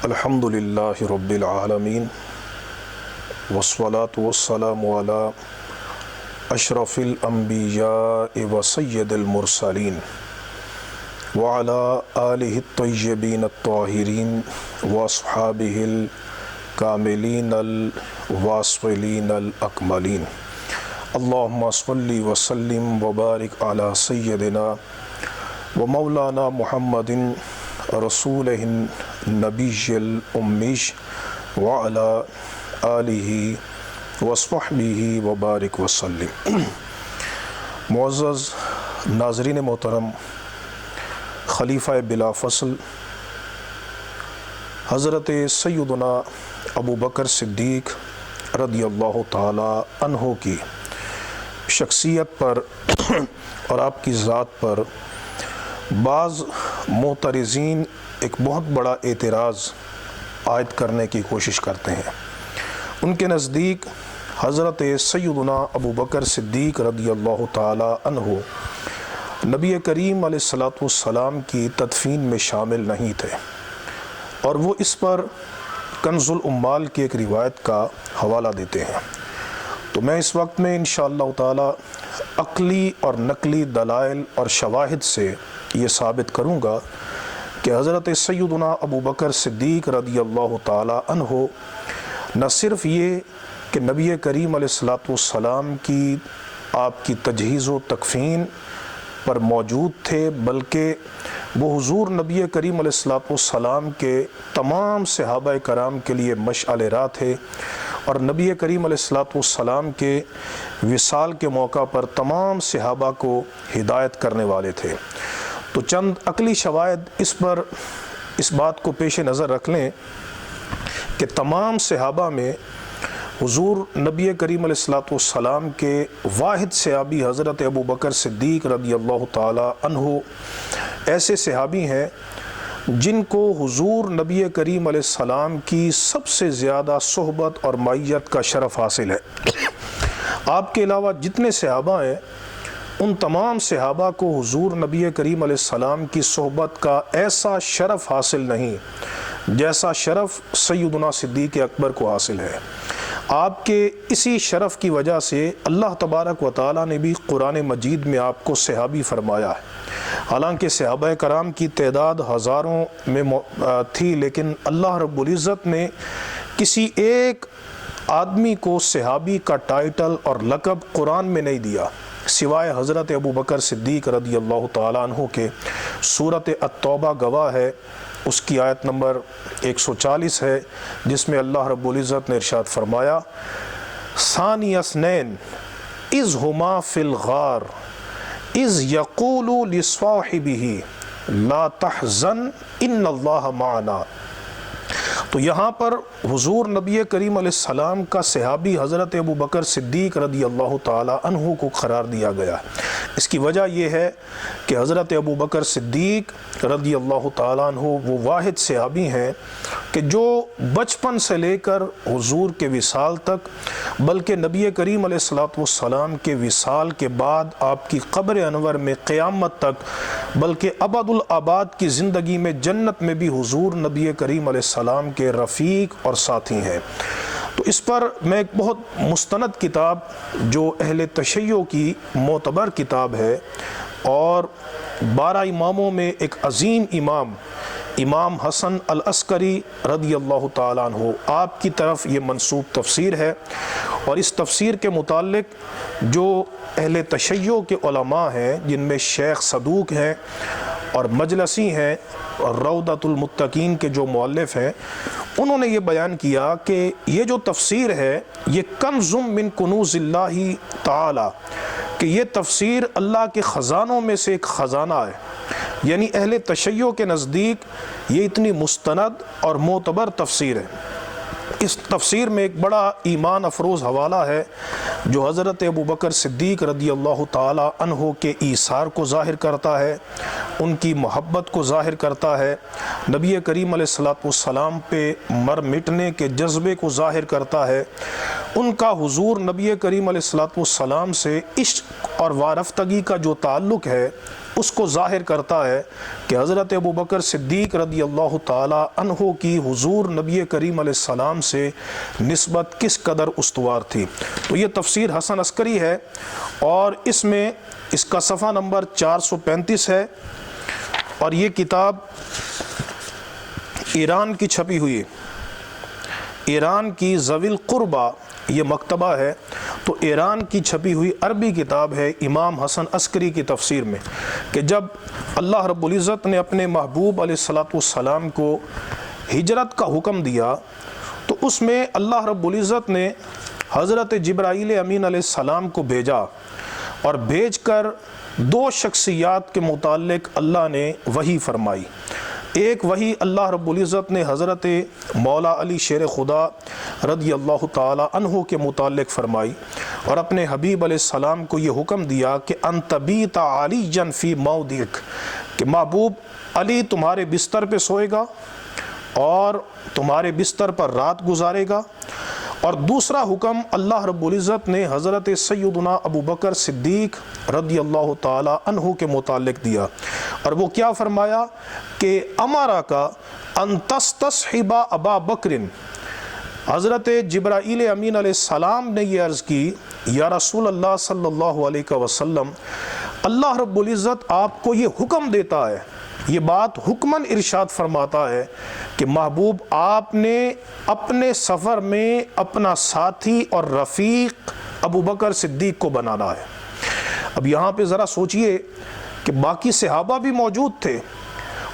الحمد للہ رب العالمین والصلاة والسلام علی اشرف الانبیاء و سید المرسلین وعلی آلہ الطیبین الطاہرین واصحابہ الکاملین الواصلین الاکملین اللہم صلی وسلم وبارک علی سیدنا و مولانا محمد رسول نبی الامیش وعلی آلہ وصحبہ وبارک وسلم۔ معزز ناظرین محترم، خلیفہ بلا فصل حضرت سیدنا ابو بکر صدیق رضی اللہ تعالی عنہ کی شخصیت پر اور آپ کی ذات پر بعض معترضین ایک بہت بڑا اعتراض عائد کرنے کی کوشش کرتے ہیں۔ ان کے نزدیک حضرت سیدنا ابو بکر صدیق رضی اللہ تعالی عنہ نبی کریم علیہ السلام کی تدفین میں شامل نہیں تھے، اور وہ اس پر کنز العمال کی ایک روایت کا حوالہ دیتے ہیں۔ تو میں اس وقت میں انشاءاللہ تعالی عقلی اور نقلی دلائل اور شواہد سے یہ ثابت کروں گا کہ حضرت سیدنا ابو بکر صدیق رضی اللہ تعالی عنہ نہ صرف یہ کہ نبی کریم علیہ السلام کی آپ کی تجہیز و تکفین پر موجود تھے، بلکہ وہ حضور نبی کریم علیہ السلام کے تمام صحابہ کرام کے لیے مشعل راہ تھے، اور نبی کریم علیہ السلام کے وصال کے موقع پر تمام صحابہ کو ہدایت کرنے والے تھے۔ تو چند عقلی شواہد اس بات کو پیش نظر رکھ لیں کہ تمام صحابہ میں حضور نبی کریم علیہ السلام کے واحد صحابی حضرت ابو بکر صدیق رضی اللہ تعالی عنہ ایسے صحابی ہیں جن کو حضور نبی کریم علیہ السلام کی سب سے زیادہ صحبت اور معیت کا شرف حاصل ہے۔ آپ کے علاوہ جتنے صحابہ ہیں ان تمام صحابہ کو حضور نبی کریم علیہ السلام کی صحبت کا ایسا شرف حاصل نہیں جیسا شرف سیدنا صدیق اکبر کو حاصل ہے۔ آپ کے اسی شرف کی وجہ سے اللہ تبارک و تعالیٰ نے بھی قرآن مجید میں آپ کو صحابی فرمایا ہے۔ حالانکہ صحابہ کرام کی تعداد ہزاروں میں تھی، لیکن اللہ رب العزت نے کسی ایک آدمی کو صحابی کا ٹائٹل اور لقب قرآن میں نہیں دیا سوائے حضرت ابو بکر صدیق رضی اللہ تعالیٰ عنہ کے۔ سورۃ التوبہ گواہ ہے، اس کی آیت نمبر 140 ہے، جس میں اللہ رب العزت نے ارشاد فرمایا ثانی اثنین اذ ہما فی الغار اذ یقول لصاحبہ لا تحزن ان اللہ معنا۔ تو یہاں پر حضور نبی کریم علیہ السلام کا صحابی حضرت ابو بکر صدیق رضی اللہ تعالی عنہ کو قرار دیا گیا ہے۔ اس کی وجہ یہ ہے کہ حضرت ابو بکر صدیق رضی اللہ تعالی عنہ وہ واحد صحابی ہیں کہ جو بچپن سے لے کر حضور کے وصال تک، بلکہ نبی کریم علیہ السلام کے وصال کے بعد آپ کی قبر انور میں قیامت تک، بلکہ ابد الآباد کی زندگی میں جنت میں بھی حضور نبی کریم علیہ السلام کے رفیق اور ساتھی ہیں۔ تو اس پر میں ایک بہت مستند کتاب جو اہل تشیع کی معتبر کتاب ہے، اور 12 اماموں میں ایک عظیم امام حسن العسکری رضی اللہ تعالیٰ عنہ، آپ کی طرف یہ منسوب تفسیر ہے، اور اس تفسیر کے متعلق جو اہل تشیع کے علماء ہیں، جن میں شیخ صدوق ہیں اور مجلسی ہیں اور روضۃ المتقین کے جو مؤلف ہیں، انہوں نے یہ بیان کیا کہ یہ جو تفسیر ہے یہ کنز من کنوز اللہ تعالی، کہ یہ تفسیر اللہ کے خزانوں میں سے ایک خزانہ ہے، یعنی اہل تشیع کے نزدیک یہ اتنی مستند اور معتبر تفسیر ہے۔ اس تفسیر میں ایک بڑا ایمان افروز حوالہ ہے جو حضرت ابو بکر صدیق رضی اللہ تعالی عنہ کے ایثار کو ظاہر کرتا ہے، ان کی محبت کو ظاہر کرتا ہے، نبی کریم علیہ السلام پہ مر مٹنے کے جذبے کو ظاہر کرتا ہے، ان کا حضور نبی کریم علیہ السلام سے عشق اور وارفتگی کا جو تعلق ہے اس کو ظاہر کرتا ہے کہ حضرت ابوبکر صدیق رضی اللہ تعالی عنہ کی حضور نبی کریم علیہ السلام سے نسبت کس قدر استوار تھی۔ تو یہ تفسیر حسن عسکری ہے اور اس میں اس کا صفحہ نمبر 435 ہے، اور یہ کتاب ایران کی چھپی ہوئی، ایران کی ذوی القربہ یہ مکتبہ ہے، تو ایران کی چھپی ہوئی عربی کتاب ہے امام حسن عسکری کی تفسیر میں، کہ جب اللہ رب العزت نے اپنے محبوب علیہ السلام کو ہجرت کا حکم دیا تو اس میں اللہ رب العزت نے حضرت جبرائیل امین علیہ السلام کو بھیجا، اور بھیج کر دو شخصیات کے متعلق اللہ نے وحی فرمائی۔ ایک وحی اللہ رب العزت نے حضرت مولا علی شیر خدا رضی اللہ تعالی عنہ کے متعلق فرمائی، اور اپنے حبیب علیہ السلام کو یہ حکم دیا کہ ان تبیت علیٰ فی موضعک، کہ محبوب علی تمہارے بستر پہ سوئے گا اور تمہارے بستر پر رات گزارے گا۔ اور دوسرا حکم اللہ رب العزت نے حضرت سیدنا ابوبکر صدیق رضی اللہ تعالی عنہ کے متعلق دیا، اور وہ کیا فرمایا کہ امارا کا ان تستصحب ابا بکر، حضرت جبرائیل امین علیہ السلام نے یہ عرض کی یا رسول اللہ صلی اللہ علیہ وسلم، اللہ رب العزت آپ کو یہ حکم دیتا ہے، یہ بات حکماً ارشاد فرماتا ہے کہ محبوب آپ نے اپنے سفر میں اپنا ساتھی اور رفیق ابوبکر صدیق کو بنانا ہے۔ اب یہاں پہ ذرا سوچئے کہ باقی صحابہ بھی موجود تھے،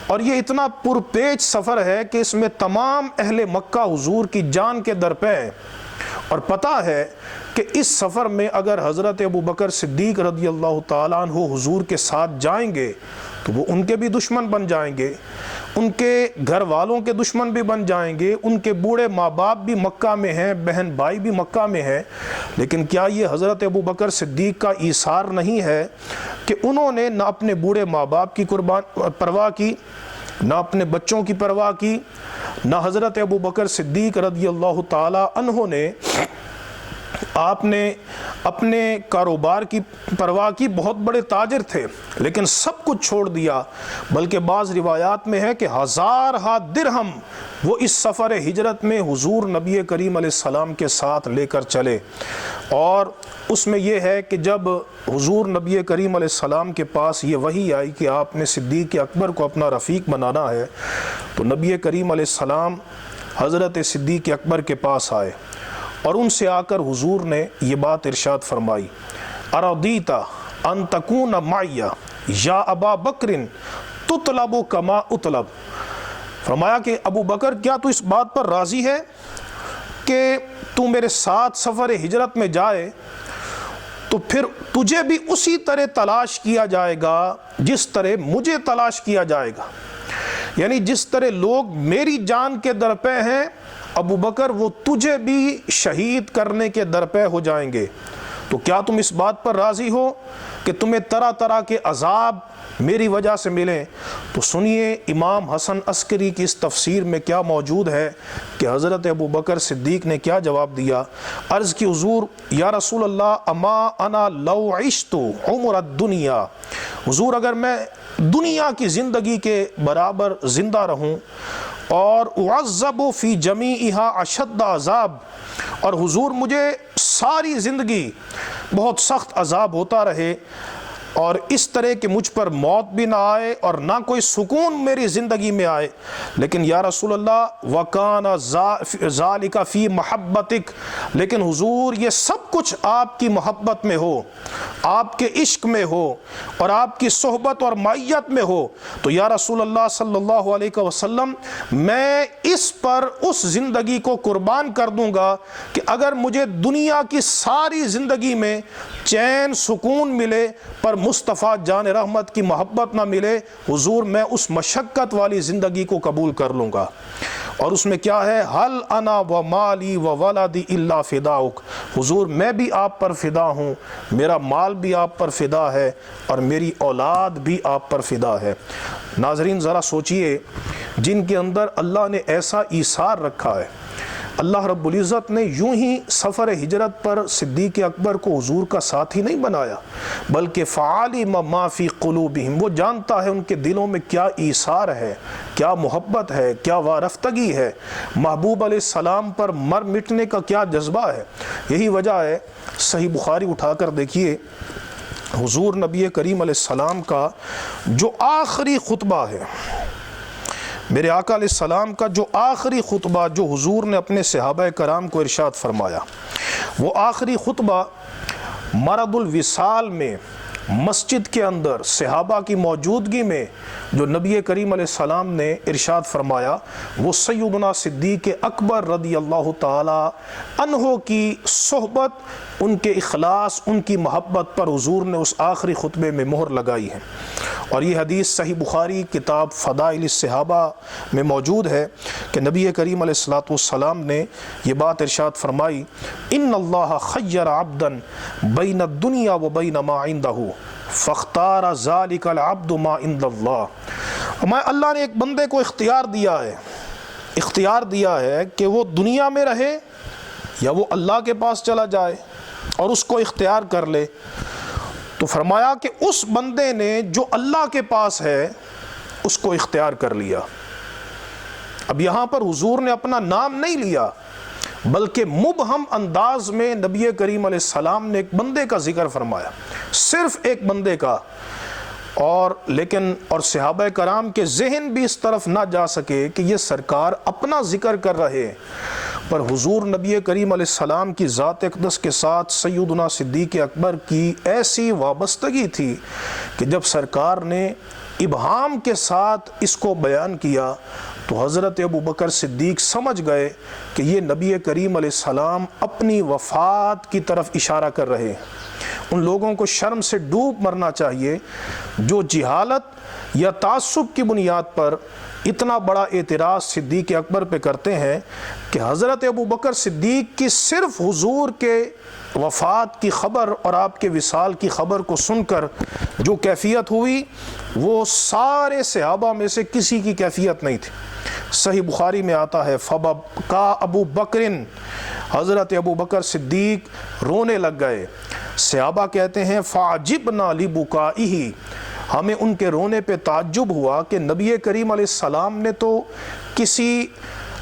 اور یہ اتنا پرپیچ سفر ہے کہ اس میں تمام اہل مکہ حضور کی جان کے درپے ہیں، اور پتہ ہے کہ اس سفر میں اگر حضرت ابوبکر صدیق رضی اللہ تعالیٰ عنہ حضور کے ساتھ جائیں گے تو وہ ان کے بھی دشمن بن جائیں گے، ان کے گھر والوں کے دشمن بھی بن جائیں گے، ان کے بوڑھے ماں باپ بھی مکہ میں ہیں، بہن بھائی بھی مکہ میں ہیں۔ لیکن کیا یہ حضرت ابوبکر صدیق کا ایثار نہیں ہے کہ انہوں نے نہ اپنے بوڑھے ماں باپ کی پرواہ کی، نہ اپنے بچوں کی پرواہ کی، نہ حضرت ابوبکر صدیق رضی اللہ تعالی عنہ نے آپ نے اپنے کاروبار کی پرواہ کی، بہت بڑے تاجر تھے لیکن سب کچھ چھوڑ دیا، بلکہ بعض روایات میں ہے کہ ہزارہا درہم وہ اس سفر ہجرت میں حضور نبی کریم علیہ السلام کے ساتھ لے کر چلے۔ اور اس میں یہ ہے کہ جب حضور نبی کریم علیہ السلام کے پاس یہ وحی آئی کہ آپ نے صدیق اکبر کو اپنا رفیق بنانا ہے، تو نبی کریم علیہ السلام حضرت صدیق اکبر کے پاس آئے اور ان سے آ کر حضور نے یہ بات ارشاد فرمائی، ارضیت ان تکون معی یا ابا بکر تطلب کما اطلب، فرمایا کہ ابو بکر کیا تو اس بات پر راضی ہے کہ تو میرے ساتھ سفر ہجرت میں جائے تو پھر تجھے بھی اسی طرح تلاش کیا جائے گا جس طرح مجھے تلاش کیا جائے گا، یعنی جس طرح لوگ میری جان کے درپے ہیں ابو بکر وہ تجھے بھی شہید کرنے کے درپے ہو جائیں گے، تو کیا تم اس بات پر راضی ہو کہ تمہیں طرح طرح کے عذاب میری وجہ سے ملیں؟ تو سنیے امام حسن عسکری کی اس تفسیر میں کیا موجود ہے کہ حضرت ابو بکر صدیق نے کیا جواب دیا۔ عرض کی حضور یا رسول اللہ اما انا لو عشت عمر الدنیا، حضور اگر میں دنیا کی زندگی کے برابر زندہ رہوں اور اعذب فی جمیعہا اشد عذاب، اور حضور مجھے ساری زندگی بہت سخت عذاب ہوتا رہے اور اس طرح کہ مجھ پر موت بھی نہ آئے اور نہ کوئی سکون میری زندگی میں آئے، لیکن یا رسول اللہ وَكَانَ ذَلِكَ فِي مَحَبَّتِكَ، لیکن حضور یہ سب کچھ آپ کی محبت میں ہو، آپ کے عشق میں ہو اور آپ کی صحبت اور معیت میں ہو، تو یا رسول اللہ صلی اللہ علیہ وسلم میں اس پر اس زندگی کو قربان کر دوں گا کہ اگر مجھے دنیا کی ساری زندگی میں چین سکون ملے پر مصطفیٰ جان رحمت کی محبت نہ ملے، حضور میں اس مشقت والی زندگی کو قبول کر لوں گا۔ اور اس میں کیا ہے، حل انا و مالی و ولدی الا فداؤک، حضور میں بھی آپ پر فدا ہوں، میرا مال بھی آپ پر فدا ہے اور میری اولاد بھی آپ پر فدا ہے۔ ناظرین ذرا سوچئے، جن کے اندر اللہ نے ایسا ایثار رکھا ہے، اللہ رب العزت نے یوں ہی سفر ہجرت پر صدیق اکبر کو حضور کا ساتھی نہیں بنایا، بلکہ فعالم ما فی قلوبہم، وہ جانتا ہے ان کے دلوں میں کیا ایثار ہے، کیا محبت ہے، کیا وارفتگی ہے، محبوب علیہ السلام پر مر مٹنے کا کیا جذبہ ہے۔ یہی وجہ ہے، صحیح بخاری اٹھا کر دیکھیے، حضور نبی کریم علیہ السلام کا جو آخری خطبہ ہے، میرے آقا علیہ السلام کا جو آخری خطبہ جو حضور نے اپنے صحابہ کرام کو ارشاد فرمایا، وہ آخری خطبہ مرض الوصال میں مسجد کے اندر صحابہ کی موجودگی میں جو نبی کریم علیہ السلام نے ارشاد فرمایا، وہ سیدنا صدیق اکبر رضی اللہ تعالی عنہ کی صحبت، ان کے اخلاص، ان کی محبت پر حضور نے اس آخری خطبے میں مہر لگائی ہے۔ اور یہ حدیث صحیح بخاری کتاب فضائل الصحابہ میں موجود ہے کہ نبی کریم علیہ السلام نے یہ بات ارشاد فرمائی، ان اللہ خیر عبدا بین الدنیا و بین ما عندہ فاختار ذلک العبد ما عند اللہ۔ اللہ نے ایک بندے کو اختیار دیا ہے کہ وہ دنیا میں رہے یا وہ اللہ کے پاس چلا جائے، اور اس کو اختیار کر لے۔ تو فرمایا کہ اس بندے نے جو اللہ کے پاس ہے اس کو اختیار کر لیا۔ اب یہاں پر حضور نے اپنا نام نہیں لیا، بلکہ مبہم انداز میں نبی کریم علیہ السلام نے ایک بندے کا ذکر فرمایا، صرف ایک بندے کا، اور صحابہ کرام کے ذہن بھی اس طرف نہ جا سکے کہ یہ سرکار اپنا ذکر کر رہے، پر حضور نبی کریم علیہ السلام کی ذات اقدس کے ساتھ سیدنا صدیق اکبر کی ایسی وابستگی تھی کہ جب سرکار نے ابہام کے ساتھ اس کو بیان کیا تو حضرت ابو بکر صدیق سمجھ گئے کہ یہ نبی کریم علیہ السلام اپنی وفات کی طرف اشارہ کر رہے ہیں۔ ان لوگوں کو شرم سے ڈوب مرنا چاہیے جو جہالت یا تعصب کی بنیاد پر اتنا بڑا اعتراض صدیق اکبر پہ کرتے ہیں کہ حضرت ابو بکر صدیق کی صرف حضور کے وفات کی خبر اور آپ کے وصال کی خبر کو سن کر جو کیفیت ہوئی، وہ سارے صحابہ میں سے کسی کی کیفیت نہیں تھی۔ صحیح بخاری میں آتا ہے، فبکا ابو بکرن، حضرت ابو بکر صدیق رونے لگ گئے۔ صحابہ کہتے ہیں فعجبنا لبکائہ، ہمیں ان کے رونے پہ تعجب ہوا کہ نبی کریم علیہ السلام نے تو کسی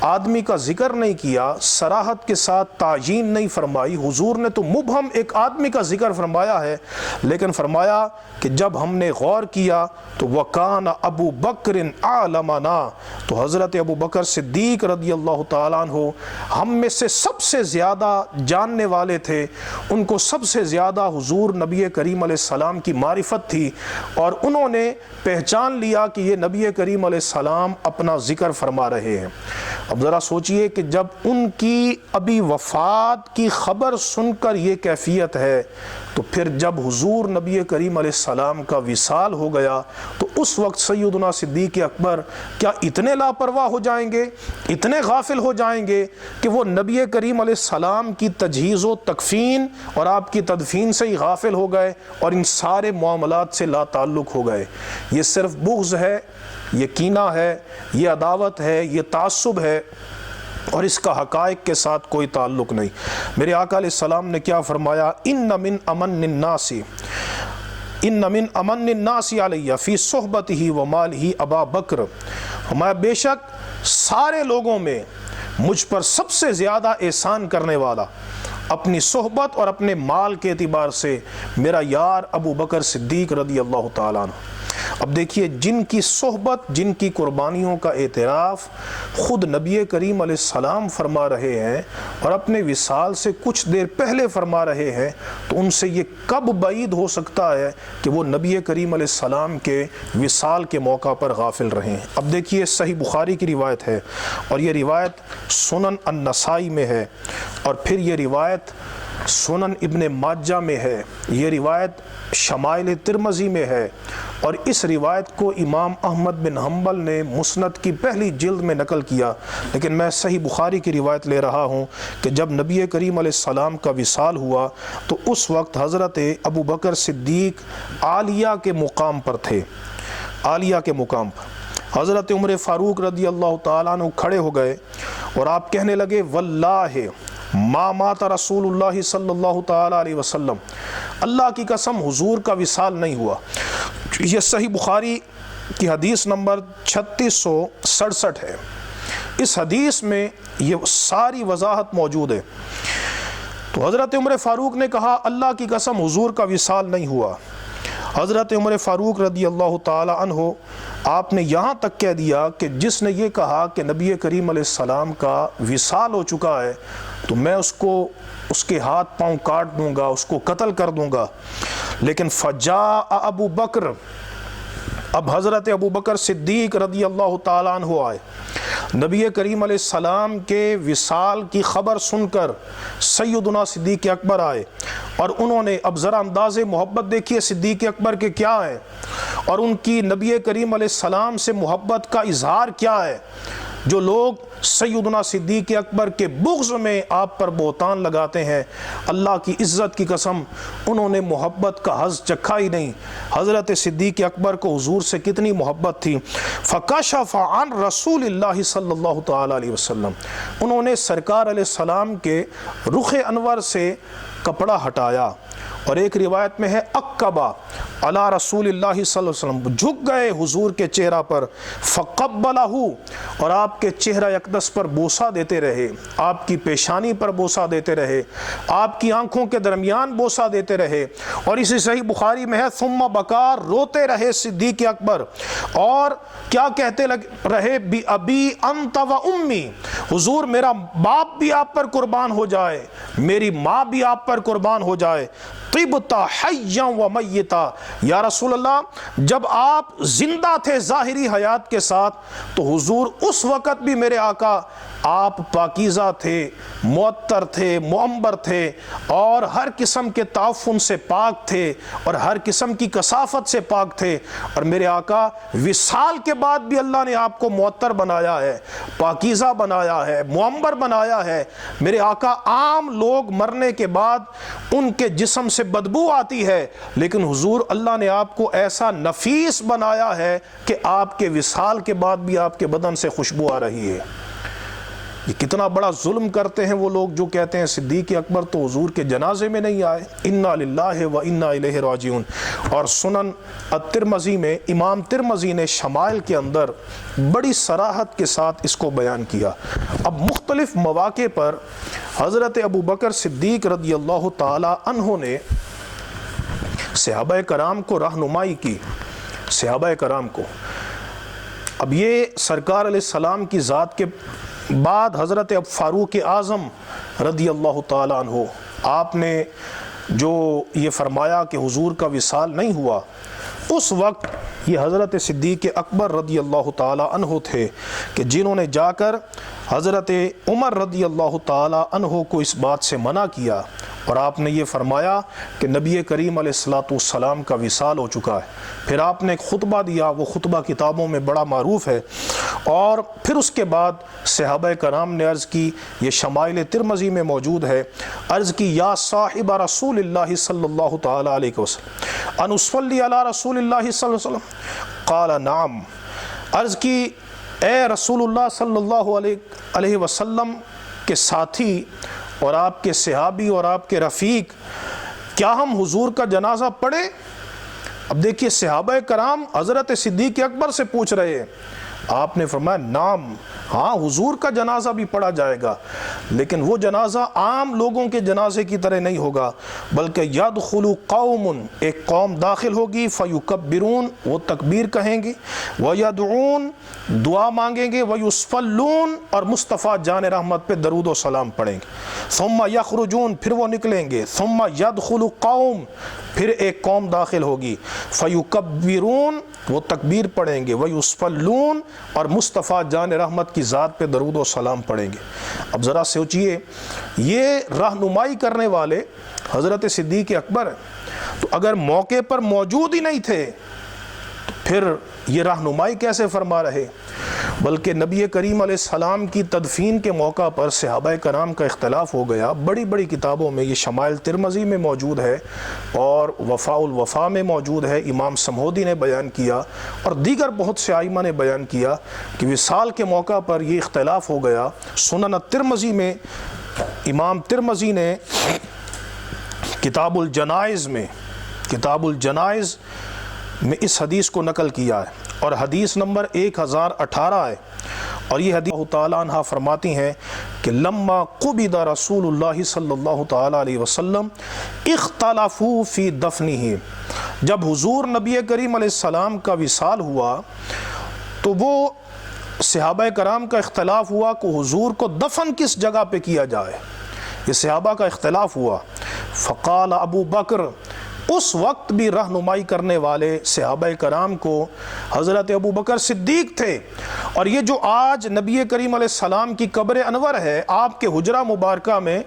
آدمی کا ذکر نہیں کیا، صراحت کے ساتھ تعیین نہیں فرمائی، حضور نے تو مبہم ایک آدمی کا ذکر فرمایا ہے، لیکن فرمایا کہ جب ہم نے غور کیا تو وَكَانَ ابو بکر عَالَمَنَا، تو حضرت ابو بکر صدیق رضی اللہ تعالیٰ عنہ ہم میں سے سب سے زیادہ جاننے والے تھے، ان کو سب سے زیادہ حضور نبی کریم علیہ السلام کی معرفت تھی، اور انہوں نے پہچان لیا کہ یہ نبی کریم علیہ السلام اپنا ذکر فرما رہے ہیں۔ اب ذرا سوچئے کہ جب ان کی ابھی وفات کی خبر سن کر یہ کیفیت ہے، تو پھر جب حضور نبی کریم علیہ السلام کا وصال ہو گیا تو اس وقت سیدنا صدیق اکبر کیا اتنے لاپرواہ ہو جائیں گے، اتنے غافل ہو جائیں گے کہ وہ نبی کریم علیہ السلام کی تجہیز و تکفین اور آپ کی تدفین سے ہی غافل ہو گئے اور ان سارے معاملات سے لا تعلق ہو گئے؟ یہ صرف بغض ہے، یہ کینہ ہے، یہ عداوت ہے، یہ تعصب ہے، اور اس کا حقائق کے ساتھ کوئی تعلق نہیں۔ میرے آقا علیہ السلام نے کیا فرمایا، ان من امن الناس علیہ فی صحبتہ و مالہ ابا بکر، ہمارا بے شک سارے لوگوں میں مجھ پر سب سے زیادہ احسان کرنے والا اپنی صحبت اور اپنے مال کے اعتبار سے میرا یار ابو بکر صدیق رضی اللہ تعالیٰ عنہ۔ اب دیکھیے، جن کی صحبت، جن کی قربانیوں کا اعتراف خود نبی کریم علیہ السلام فرما رہے ہیں اور اپنے وصال سے کچھ دیر پہلے فرما رہے ہیں، تو ان سے یہ کب بعید ہو سکتا ہے کہ وہ نبی کریم علیہ السلام کے وصال کے موقع پر غافل رہیں؟ اب دیکھیے، صحیح بخاری کی روایت ہے، اور یہ روایت سنن النسائی میں ہے، اور پھر یہ روایت سنن ابن ماجہ میں ہے، یہ روایت شمائل ترمذی میں ہے، اور اس روایت کو امام احمد بن حنبل نے مسند کی پہلی جلد میں نقل کیا، لیکن میں صحیح بخاری کی روایت لے رہا ہوں کہ جب نبی کریم علیہ السلام کا وصال ہوا تو اس وقت حضرت ابو بکر صدیق عالیہ کے مقام پر تھے، عالیہ کے مقام پر۔ حضرت عمر فاروق رضی اللہ تعالیٰ عنہ کھڑے ہو گئے اور آپ کہنے لگے واللہ ما مات رسول اللہ صلی اللہ تعالی علیہ وسلم، اللہ کی قسم حضور کا وصال نہیں ہوا۔ یہ صحیح بخاری کی حدیث نمبر 3667 ہے۔ اس حدیث میں یہ ساری وضاحت موجود ہے۔ تو حضرت عمر فاروق نے کہا اللہ کی قسم حضور کا وصال نہیں ہوا۔ حضرت عمر فاروق رضی اللہ تعالی عنہ آپ نے یہاں تک کہہ دیا کہ جس نے یہ کہا کہ نبی کریم علیہ السلام کا وصال ہو چکا ہے تو میں اس کے ہاتھ پاؤں کاٹ دوں گا، اس کو قتل کر دوں گا۔ لیکن فجاء ابو بکر، اب حضرت ابو بکر صدیق رضی اللہ تعالیٰ عنہ آئے۔ نبی کریم علیہ السلام کے وصال کی خبر سن کر سیدنا صدیق اکبر آئے، اور انہوں نے، اب ذرا انداز محبت دیکھیے صدیق اکبر کے کیا ہے، اور ان کی نبی کریم علیہ السلام سے محبت کا اظہار کیا ہے۔ جو لوگ سیدنا صدیق اکبر کے بغض میں آپ پر بہتان لگاتے ہیں، اللہ کی عزت کی قسم انہوں نے محبت کا حظ چکھا ہی نہیں۔ حضرت صدیق اکبر کو حضور سے کتنی محبت تھی۔ فکشف عن رسول اللہ صلی اللہ تعالی علیہ وسلم، انہوں نے سرکار علیہ السلام کے رخ انور سے کپڑا ہٹایا، اور ایک روایت میں ہے اقبا علی رسول اللہ صلی اللہ علیہ وسلم، جھک گئے حضور کے چہرہ پر، فقبلہ، اور آپ کے چہرہ اقدس پر بوسہ دیتے رہے، آپ کی پیشانی پر بوسہ دیتے رہے، آپ کی آنکھوں کے درمیان بوسہ دیتے رہے۔ اور اسی صحیح بخاری میں ہے ثم بکا، روتے رہے صدیق اکبر، اور کیا کہتے رہے بی ابی انت و امی، حضور میرا باپ بھی آپ پر قربان ہو جائے، میری ماں بھی آپ پر قربان ہو جائے، طبتا حیا و میتا، یا رسول اللہ جب آپ زندہ تھے ظاہری حیات کے ساتھ تو حضور اس وقت بھی میرے آقا آپ پاکیزہ تھے، معطر تھے، معمبر تھے، اور ہر قسم کے تعفن سے پاک تھے، اور ہر قسم کی کثافت سے پاک تھے، اور میرے آقا وصال کے بعد بھی اللہ نے آپ کو معطر بنایا ہے، پاکیزہ بنایا ہے، معمبر بنایا ہے۔ میرے آقا، عام لوگ مرنے کے بعد ان کے جسم سے بدبو آتی ہے، لیکن حضور اللہ نے آپ کو ایسا نفیس بنایا ہے کہ آپ کے وصال کے بعد بھی آپ کے بدن سے خوشبو آ رہی ہے۔ یہ کتنا بڑا ظلم کرتے ہیں وہ لوگ جو کہتے ہیں صدیق اکبر تو حضور کے جنازے میں نہیں آئے، انا للہ و انا الیہ راجعون۔ اور سنن الترمذی میں امام ترمذی نے شمائل کے اندر بڑی صراحت کے ساتھ اس کو بیان کیا۔ اب مختلف مواقع پر حضرت ابو بکر صدیق رضی اللہ تعالی عنہ نے صحابہ کرام کو رہنمائی کی، صحابہ کرام کو۔ اب یہ سرکار علیہ السلام کی ذات کے بعد حضرت اب فاروق اعظم رضی اللہ تعالیٰ عنہ، آپ نے جو یہ فرمایا کہ حضور کا وصال نہیں ہوا، اس وقت یہ حضرت صدیق اکبر رضی اللہ تعالیٰ عنہ تھے کہ جنہوں نے جا کر حضرت عمر رضی اللہ تعالیٰ عنہ کو اس بات سے منع کیا، اور آپ نے یہ فرمایا کہ نبی کریم علیہ السلام کا وصال ہو چکا ہے۔ پھر آپ نے ایک خطبہ دیا، وہ خطبہ کتابوں میں بڑا معروف ہے، اور پھر اس کے بعد صحابہ کرام نے عرض کی، یہ شمائل ترمذی میں موجود ہے، عرض کی یا صاحب رسول اللہ صلی اللہ تعالیٰ علیہ وسلم ان اصلی علی رسول اللہ صلی اللہ علیہ وسلم، قال نعم، عرض کی اے رسول اللہ صلی اللہ علیہ وسلم کے ساتھی اور آپ کے صحابی اور آپ کے رفیق، کیا ہم حضور کا جنازہ پڑھیں؟ اب دیکھیے صحابہ کرام حضرت صدیق اکبر سے پوچھ رہے ہیں، آپ نے فرمایا نعم، ہاں حضور کا جنازہ بھی پڑھا جائے گا، لیکن وہ جنازہ عام لوگوں کے جنازے کی طرح نہیں ہوگا، بلکہ یدخل قوم، ایک قوم داخل ہوگی، فیکبرون، وہ تکبیر کہیں گے، ویدعون، دعا مانگیں گے، ویصلون، اور مصطفیٰ جان رحمت پہ درود و سلام پڑھیں گے، ثم یخرجون، پھر وہ نکلیں گے، ثم یدخل قوم، پھر ایک قوم داخل ہوگی، فیکبرون، وہ تکبیر پڑھیں گے، ویصلون، اور مصطفیٰ جان رحمت کی ذات پہ درود و سلام پڑھیں گے۔ اب ذرا سوچئے، یہ رہنمائی کرنے والے حضرت صدیق اکبر ہیں، تو اگر موقع پر موجود ہی نہیں تھے تو پھر یہ رہنمائی کیسے فرما رہے؟ بلکہ نبی کریم علیہ السلام کی تدفین کے موقع پر صحابہ کرام کا اختلاف ہو گیا۔ بڑی بڑی کتابوں میں، یہ شمائل ترمذی میں موجود ہے اور وفاء الوفا میں موجود ہے، امام سمہودی نے بیان کیا اور دیگر بہت سے ائمہ نے بیان کیا کہ وصال کے موقع پر یہ اختلاف ہو گیا۔ سنن ترمذی میں امام ترمذی نے کتاب الجنائز میں اس حدیث کو نقل کیا ہے اور حدیث نمبر 1018 ہے، اور یہ حدیث اللہ تعالیٰ عنہ فرماتی ہیں کہ لما قبض رسول اللہ صلی اللہ تعالیٰ علیہ وسلم اختلافوا فی دفنہ، جب حضور نبی کریم علیہ السلام کا وصال ہوا تو وہ صحابہ کرام کا اختلاف ہوا کہ حضور کو دفن کس جگہ پہ کیا جائے، یہ صحابہ کا اختلاف ہوا۔ فقال ابو بکر، اس وقت بھی رہنمائی کرنے والے صحابہ کرام کو حضرت ابو بکر صدیق تھے، اور یہ جو آج نبی کریم علیہ السلام کی قبر انور ہے آپ کے حجرہ مبارکہ میں،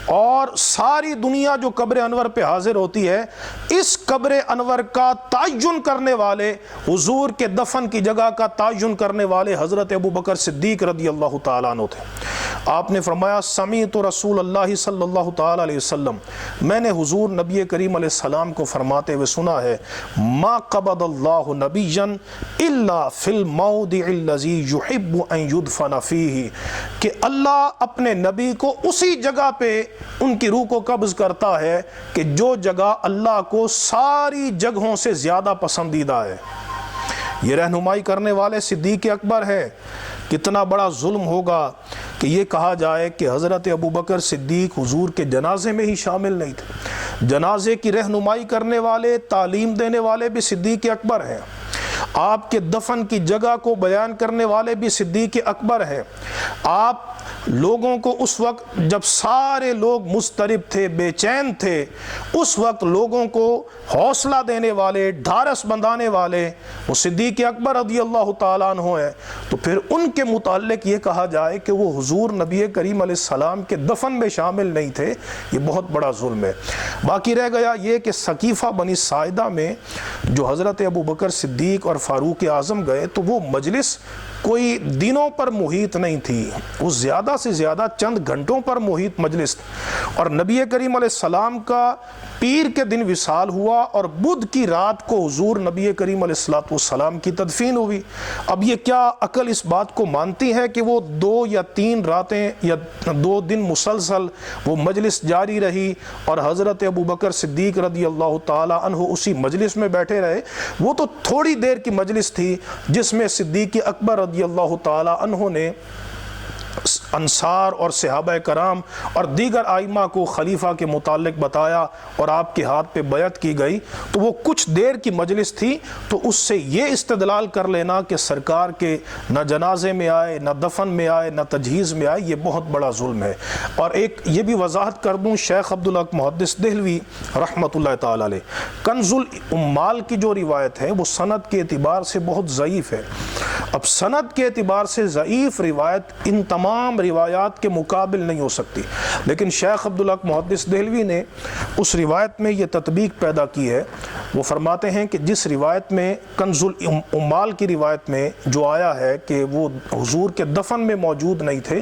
اور ساری دنیا جو قبر انور پہ حاضر ہوتی ہے، اس قبر انور کا تعین کرنے والے، حضور کے دفن کی جگہ کا تعین کرنے والے حضرت ابو بکر صدیق رضی اللہ تعالیٰ عنہ تھے۔ آپ نے فرمایا سمیعت رسول اللہ صلی اللہ تعالیٰ علیہ وسلم، میں نے حضور نبی کریم علیہ السلام کو فرماتے ہوئے سنا ہے، ما قبض اللہ نبیا الا فی الموضع الذی یحب ان یدفن فیہ، کہ اللہ اپنے نبی کو اسی جگہ پہ ان کی روح کو قبض کرتا ہے کہ جو جگہ اللہ کو ساری جگہوں سے زیادہ پسندیدہ ہے۔ یہ رہنمائی کرنے والے صدیق اکبر ہے۔ کتنا بڑا ظلم ہوگا کہ یہ کہا جائے کہ حضرت ابو بکر صدیق حضور کے جنازے میں ہی شامل نہیں تھے۔ جنازے کی رہنمائی کرنے والے، تعلیم دینے والے بھی صدیق اکبر ہیں، آپ کے دفن کی جگہ کو بیان کرنے والے بھی صدیق اکبر ہیں۔ آپ لوگوں کو اس وقت جب سارے لوگ مضطرب تھے، بے چین تھے، اس وقت لوگوں کو حوصلہ دینے والے، ڈھارس بندھانے والے وہ صدیق اکبر رضی اللہ تعالیٰ عنہ ہیں، تو پھر ان کے متعلق یہ کہا جائے کہ وہ حضور نبی کریم علیہ السلام کے دفن میں شامل نہیں تھے، یہ بہت بڑا ظلم ہے۔ باقی رہ گیا یہ کہ ثقیفہ بنی ساعدہ میں جو حضرت ابو بکر صدیق اور فاروق اعظم گئے تو وہ مجلس کوئی دنوں پر محیط نہیں تھی، وہ زیادہ سے زیادہ چند گھنٹوں پر محیط مجلس تھی، اور نبی کریم علیہ السلام کا پیر کے دن وصال ہوا اور بدھ کی رات کو حضور نبی کریم علیہ السلام کی تدفین ہوئی۔ اب یہ کیا عقل اس بات کو مانتی ہے کہ وہ 2 یا 3 راتیں یا 2 دن مسلسل وہ مجلس جاری رہی اور حضرت ابو بکر صدیق رضی اللہ تعالیٰ عنہ اسی مجلس میں بیٹھے رہے؟ وہ تو تھوڑی دیر کی مجلس تھی جس میں صدیق اکبر رضی اللہ تعالیٰ عنہ نے انصار اور صحابہ کرام اور دیگر ائمہ کو خلیفہ کے متعلق بتایا اور آپ کے ہاتھ پہ بیعت کی گئی، تو وہ کچھ دیر کی مجلس تھی، تو اس سے یہ استدلال کر لینا کہ سرکار کے نہ جنازے میں آئے، نہ دفن میں آئے، نہ تجہیز میں آئے، یہ بہت بڑا ظلم ہے۔ اور ایک یہ بھی وضاحت کر دوں، شیخ عبدالحق محدث دہلوی رحمۃ اللہ تعالی علیہ کنز العمال کی جو روایت ہے وہ سند کے اعتبار سے بہت ضعیف ہے۔ اب سند کے اعتبار سے ضعیف روایت ان تمام روایات کے مقابل نہیں ہو سکتی، لیکن شیخ عبدالحق محدث دہلوی نے اس روایت میں یہ تطبیق پیدا کی ہے۔ وہ فرماتے ہیں کہ جس روایت میں کنز العمال کی روایت میں جو آیا ہے کہ وہ حضور کے دفن میں موجود نہیں تھے،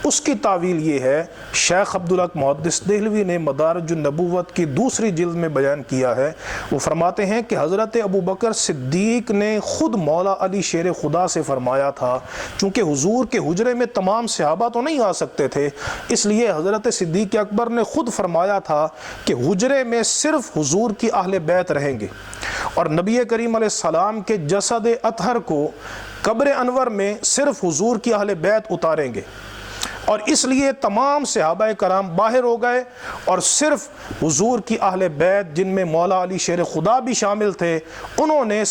اس کی تعویل یہ ہے، شیخ عبدالحق محدث دہلوی نے مدارج النبوت کی 2 جلد میں بیان کیا ہے۔ وہ فرماتے ہیں کہ حضرت ابو بکر صدیق نے خود مولا علی شیر خدا سے فرمایا تھا، چونکہ حضور کے حجرے میں تمام صحابہ تو نہیں آ سکتے تھے، اس لیے حضرت صدیق اکبر نے خود فرمایا تھا کہ حجرے میں صرف حضور کی اہل بیت رہیں گے، اور نبی کریم علیہ السلام کے جسد اطہر کو قبر انور میں صرف حضور کی اہل بیت اتاریں گے، اور اس لیے تمام صحابہ کرام باہر ہو گئے اور صرف حضور کی اہل بیت جن میں مولا علی شیر خدا بھی شامل تھے، انہوں نے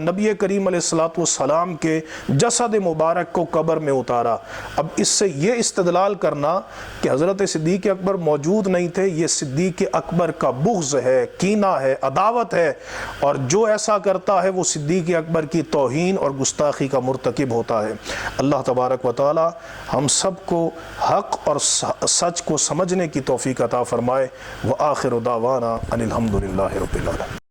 نبی کریم علیہ السلام کے جسد مبارک کو قبر میں اتارا۔ اب اس سے یہ استدلال کرنا کہ حضرت صدیق اکبر موجود نہیں تھے، یہ صدیق اکبر کا بغض ہے، کینہ ہے، عداوت ہے، اور جو ایسا کرتا ہے وہ صدیق اکبر کی توہین اور گستاخی کا مرتکب ہوتا ہے۔ اللہ تبارک و تعالی ہم سب کو حق اور سچ کو سمجھنے کی توفیق عطا فرمائے۔ وآخر دعوانا ان الحمد للہ رب العالمین۔